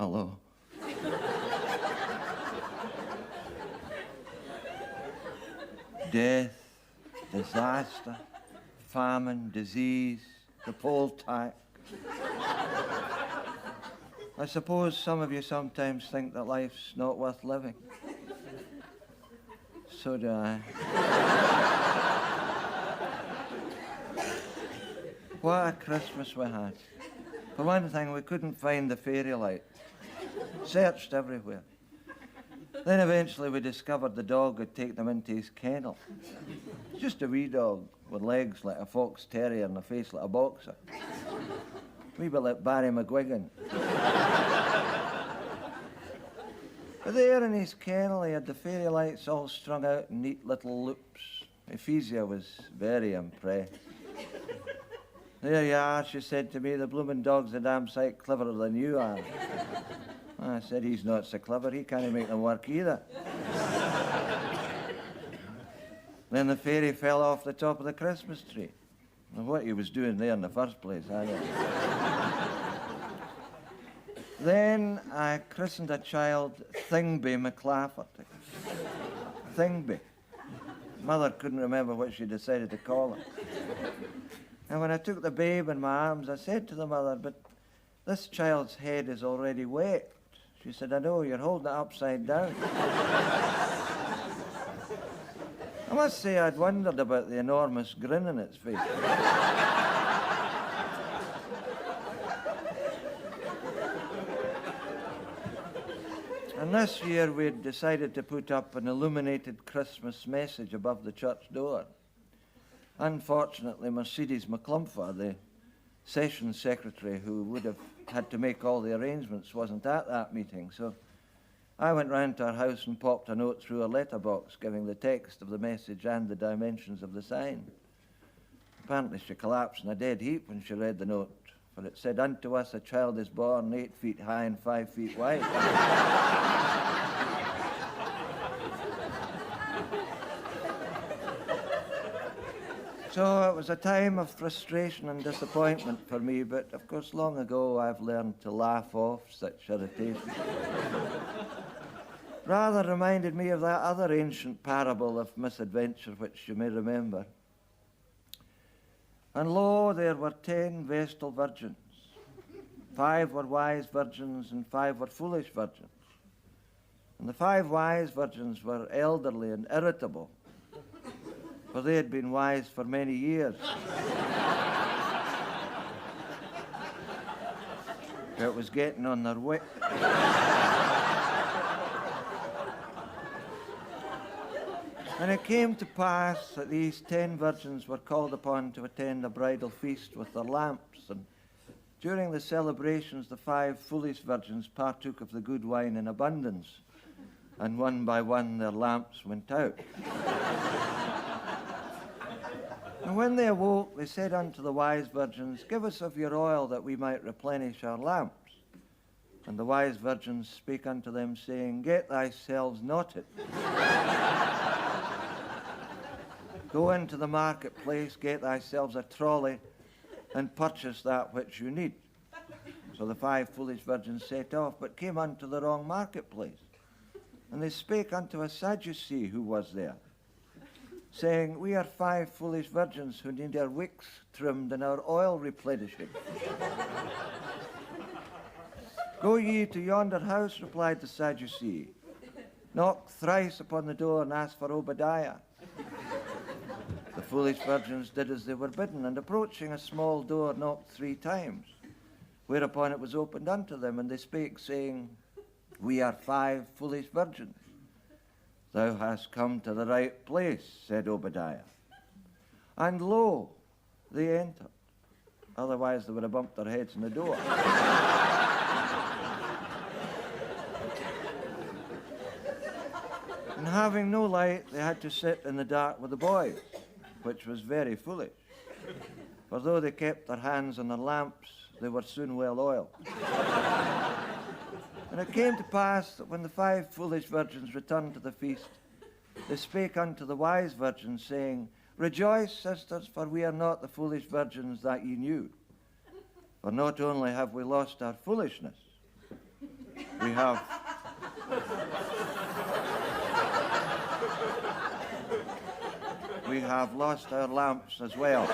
Hello. Death, disaster, famine, disease, the poll tax. I suppose some of you sometimes think that life's not worth living. So do I. What a Christmas we had. For one thing, we couldn't find the fairy light. Searched everywhere. Then eventually we discovered the dog had taken them into his kennel. Just a wee dog with legs like a fox terrier and a face like a boxer. A wee bit like Barry McGuigan. But there in his kennel he had the fairy lights all strung out in neat little loops. Ephesia was very impressed. There you are, she said to me, the bloomin' dog's a damn sight cleverer than you are. I said, he's not so clever, he can't make them work either. Then the fairy fell off the top of the Christmas tree. Well, what he was doing there in the first place, I don't know. Then I christened a child Thingby McClafford. Thingby. Mother couldn't remember what she decided to call him. And when I took the babe in my arms, I said to the mother, but this child's head is already wet. She said, I know, you're holding it upside down. I must say I'd wondered about the enormous grin on its face. And this year we'd decided to put up an illuminated Christmas message above the church door. Unfortunately, Mercedes McClumpher, the session secretary who would have had to make all the arrangements, wasn't at that meeting. So I went round to her house and popped a note through her letterbox giving the text of the message and the dimensions of the sign. Apparently she collapsed in a dead heap when she read the note, for it said, unto us a child is born 8 feet high and 5 feet wide. So it was a time of frustration and disappointment for me, but of course long ago I've learned to laugh off such irritation. Rather reminded me of that other ancient parable of misadventure which you may remember. And lo, there were 10 vestal virgins. 5 were wise virgins and 5 were foolish virgins. And the 5 wise virgins were elderly and irritable, for they had been wise for many years. It was getting on their wick. And it came to pass that these 10 virgins were called upon to attend a bridal feast with their lamps. And during the celebrations, the 5 foolish virgins partook of the good wine in abundance. And one by one, their lamps went out. And when they awoke, they said unto the wise virgins, give us of your oil that we might replenish our lamps. And the wise virgins spake unto them, saying, get thyselves knotted. Go into the marketplace, get thyselves a trolley, and purchase that which you need. So the 5 foolish virgins set off, but came unto the wrong marketplace. And they spake unto a Sadducee who was there, saying, we are 5 foolish virgins who need our wicks trimmed and our oil replenishing. Go ye to yonder house, replied the Sadducee. Knock thrice upon the door and ask for Obadiah. The foolish virgins did as they were bidden, and approaching a small door knocked 3 times, whereupon it was opened unto them, and they spake, saying, we are 5 foolish virgins. Thou hast come to the right place, said Obadiah. And lo, they entered. Otherwise they would have bumped their heads in the door. And having no light, they had to sit in the dark with the boys, which was very foolish. For though they kept their hands on their lamps, they were soon well oiled. And it came to pass that when the 5 foolish virgins returned to the feast, they spake unto the wise virgins, saying, rejoice, sisters, for we are not the foolish virgins that ye knew. For not only have we lost our foolishness, we have lost our lamps as well.